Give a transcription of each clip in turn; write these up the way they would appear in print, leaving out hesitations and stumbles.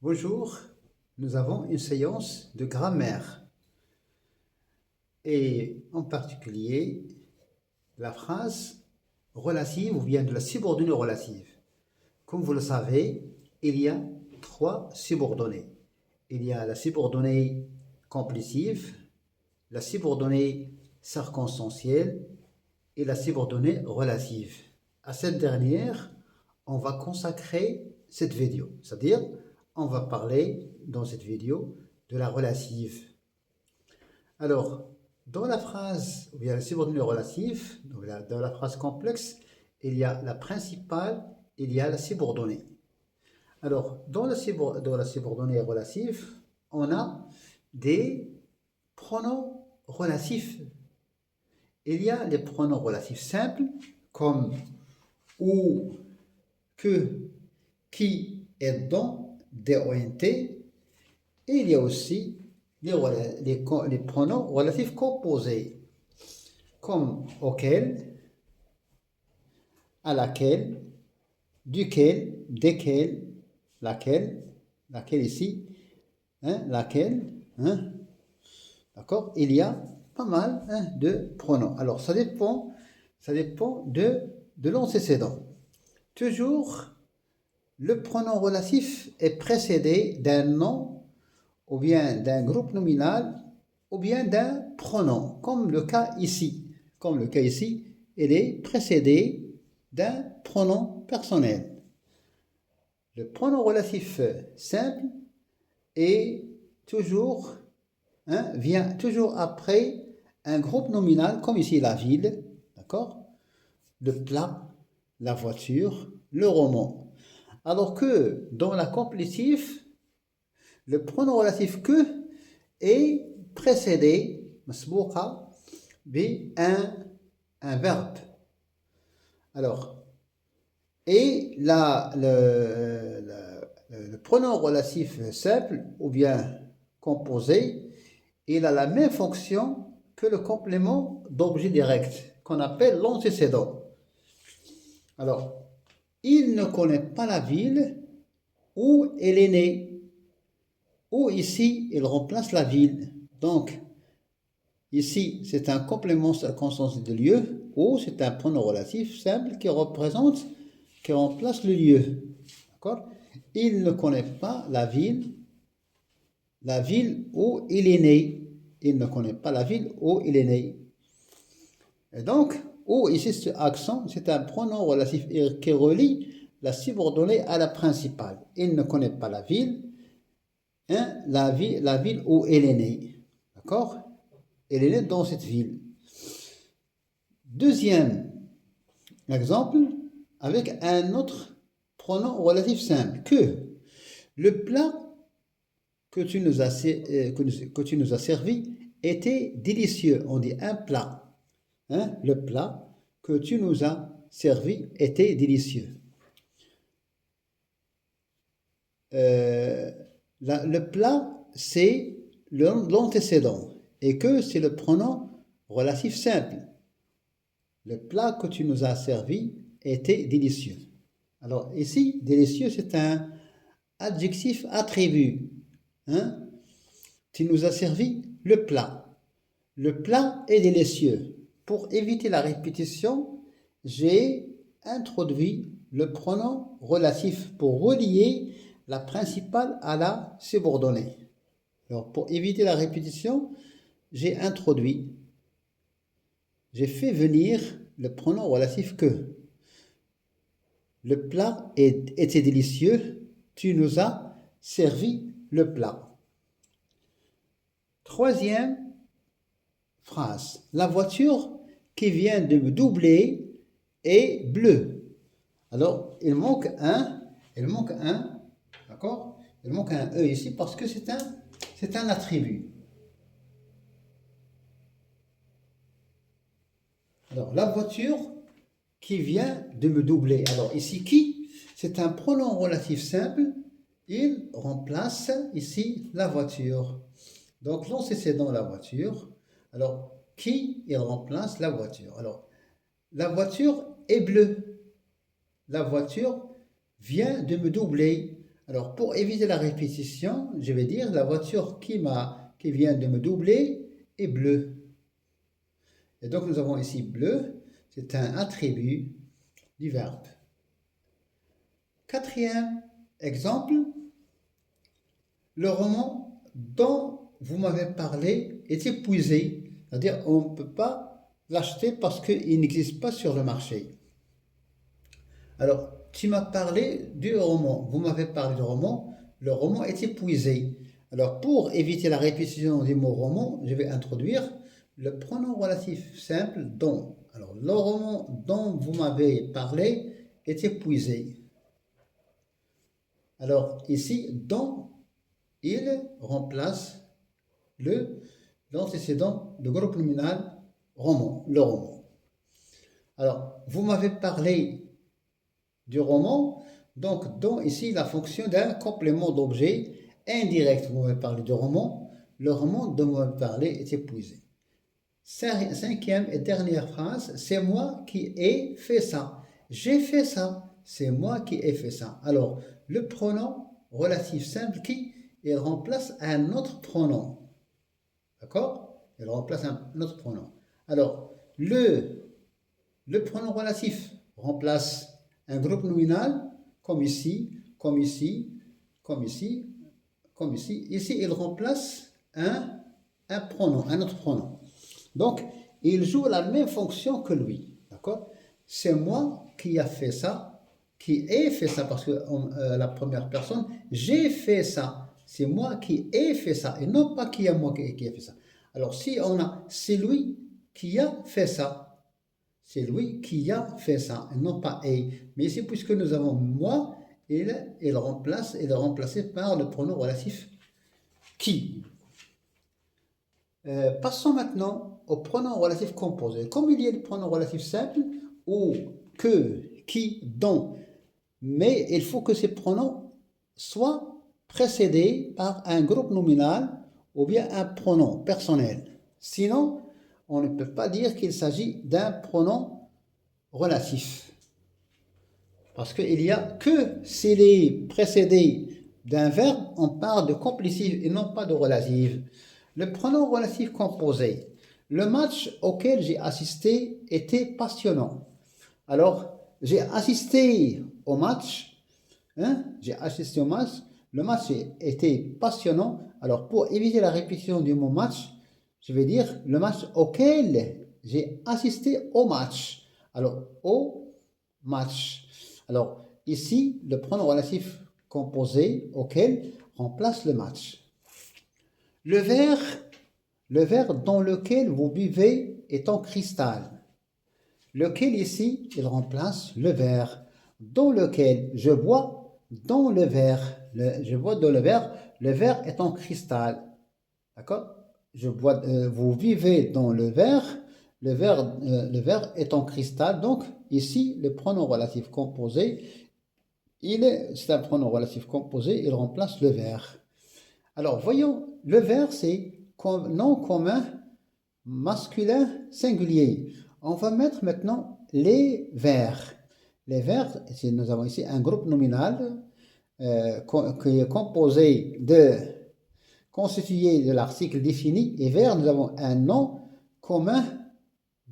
Bonjour, nous avons une séance de grammaire et en particulier la phrase relative ou bien de la subordonnée relative. Comme vous le savez, il y a trois subordonnées. Il y a la subordonnée complétive, la subordonnée circonstancielle et la subordonnée relative. À cette dernière, on va consacrer cette vidéo, c'est-à-dire on va parler dans cette vidéo de la relative. Alors, dans la phrase, ou bien la subordonnée relative, dans la phrase complexe, il y a la principale, il y a la subordonnée. Alors, dans la subordonnée relative, on a des pronoms relatifs. Il y a les pronoms relatifs simples, comme ou, que, qui et dont, DONT. Et il y a aussi les pronoms relatifs composés, comme auquel, à laquelle, duquel, desquels, laquelle ici, laquelle, d'accord? Il y a pas mal de pronoms. Alors, ça dépend de l'antécédent. Toujours, le pronom relatif est précédé d'un nom ou bien d'un groupe nominal ou bien d'un pronom, comme le cas ici. Comme le cas ici, il est précédé d'un pronom personnel. Le pronom relatif simple est toujours, vient toujours après un groupe nominal, comme ici la ville, d'accord? Le plat, la voiture, le roman. Alors que dans la complétif, le pronom relatif que est précédé, مسبوقة un verbe. Alors, et le pronom relatif simple ou bien composé, il a la même fonction que le complément d'objet direct qu'on appelle l'antécédent. Alors, il ne connaît pas la ville où elle est née. Où ici, il remplace la ville. Donc, ici, c'est un complément circonstanciel de lieu. Où c'est un pronom relatif simple qui remplace le lieu. D'accord? Il ne connaît pas la ville où il est né. Il ne connaît pas la ville où il est né. Et donc, où ici, ce accent, c'est un pronom relatif qui relie la subordonnée à la principale. Il ne connaît pas la ville, la ville où elle est née. D'accord? Elle est née dans cette ville. Deuxième exemple, avec un autre pronom relatif simple, que le plat que tu nous as servi était délicieux. On dit un plat. Le plat que tu nous as servi était délicieux. Le plat, c'est l'antécédent et que c'est le pronom relatif simple. Le plat que tu nous as servi était délicieux. Alors ici, délicieux, c'est un adjectif attribut. Tu nous as servi le plat. Le plat est délicieux. Pour éviter la répétition, j'ai introduit le pronom relatif pour relier la principale à la subordonnée. Alors, pour éviter la répétition, j'ai fait venir le pronom relatif que. Le plat était délicieux, tu nous as servi le plat. Troisième phrase, la voiture qui vient de me doubler est bleue. Alors, il manque un, d'accord? Il manque un E ici parce que c'est un attribut. Alors, la voiture qui vient de me doubler. Alors, ici, qui? C'est un pronom relatif simple. Il remplace ici la voiture. Donc, l'antécédent la voiture. Alors, qui? Il remplace la voiture. Alors, la voiture est bleue. La voiture vient de me doubler. Alors, pour éviter la répétition, je vais dire la voiture qui vient de me doubler est bleue. Et donc, nous avons ici bleu, c'est un attribut du verbe. Quatrième exemple, le roman dont vous m'avez parlé est épuisé, c'est-à-dire on ne peut pas l'acheter parce qu'il n'existe pas sur le marché. Alors, tu m'as parlé du roman, vous m'avez parlé du roman, le roman est épuisé. Alors, pour éviter la répétition du mot roman, je vais introduire le pronom relatif simple dont. Alors, le roman dont vous m'avez parlé est épuisé. Alors, ici, dont, il remplace l'antécédent, le groupe nominal roman, le roman. Alors, vous m'avez parlé du roman, donc dont ici la fonction d'un complément d'objet indirect. Vous m'avez parlé du roman, le roman dont vous m'avez parlé est épuisé. Cinquième et dernière phrase, c'est moi qui ai fait ça. J'ai fait ça, c'est moi qui ai fait ça. Alors, le pronom relatif simple qui, il remplace un autre pronom. D'accord? Il remplace un autre pronom. Alors, le pronom relatif remplace un groupe nominal, comme ici, comme ici, comme ici, comme ici. Ici, il remplace un pronom, un autre pronom. Donc, il joue la même fonction que lui. D'accord? C'est moi qui a fait ça, qui ai fait ça, parce que la première personne, j'ai fait ça. C'est moi qui ai fait ça, et non pas qui a moi qui ai fait ça. Alors, si on a, c'est lui qui a fait ça. C'est lui qui a fait ça, et non pas et. Mais ici, puisque nous avons moi, il est remplacé par le pronom relatif qui. Passons maintenant au pronom relatif composé. Comme il y a le pronom relatif simple, ou que, qui, dont, mais il faut que ces pronoms soient précédés par un groupe nominal ou bien un pronom personnel. Sinon, on ne peut pas dire qu'il s'agit d'un pronom relatif. Parce qu'il n'y a que s'il est précédé d'un verbe, on parle de complétif et non pas de relatif. Le pronom relatif composé. Le match auquel j'ai assisté était passionnant. Alors, j'ai assisté au match. J'ai assisté au match. Le match était passionnant. Alors, pour éviter la répétition du mot match, je vais dire le match auquel j'ai assisté au match. Alors, au match. Alors, ici, le pronom relatif composé auquel remplace le match. Le verre dans lequel vous buvez est en cristal. Lequel ici, il remplace le verre. Dans lequel je bois dans le verre. Je bois dans le verre est en cristal. D'accord? Vous vivez dans le verre est en cristal. Donc, ici, le pronom relatif composé, c'est un pronom relatif composé, il remplace le verre. Alors, voyons, le verre, c'est nom commun masculin singulier. On va mettre maintenant les verres. Les verres, nous avons ici un groupe nominal qui est constitué de l'article défini, et vers, nous avons un nom commun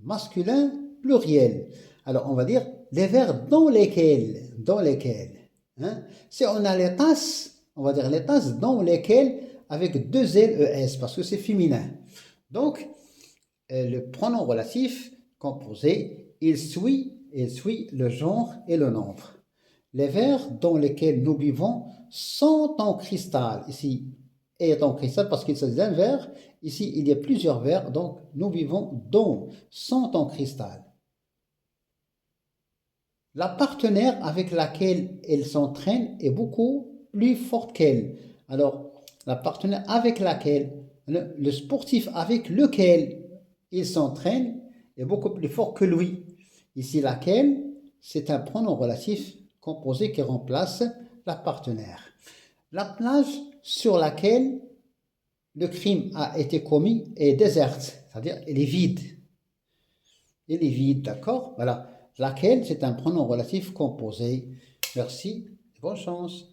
masculin pluriel. Alors, on va dire les verbes dans lesquels. Si on a les tasses, on va dire les tasses dans lesquelles avec deux L-E-S, parce que c'est féminin. Donc, le pronom relatif composé, il suit le genre et le nombre. Les verres dans lesquels nous vivons sont en cristal. Ici, est en cristal parce qu'il s'agit d'un verre. Ici, il y a plusieurs verres, donc nous vivons dans, sont en cristal. La partenaire avec laquelle elle s'entraîne est beaucoup plus forte qu'elle. Alors, la partenaire avec laquelle, le sportif avec lequel il s'entraîne est beaucoup plus fort que lui. Ici, laquelle, c'est un pronom relatif composé qui remplace la partenaire. La plage sur laquelle le crime a été commis est déserte, c'est-à-dire elle est vide. Elle est vide, d'accord? Voilà. Laquelle, c'est un pronom relatif composé. Merci et bonne chance.